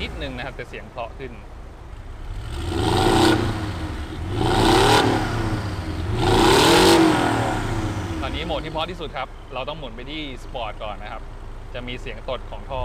นิดนึงนะครับแต่เสียงเพราะขึ้นตอนนี้โหมดที่เพราะที่สุดครับเราต้องหมุนไปที่สปอร์ตก่อนนะครับจะมีเสียงตดของท่อ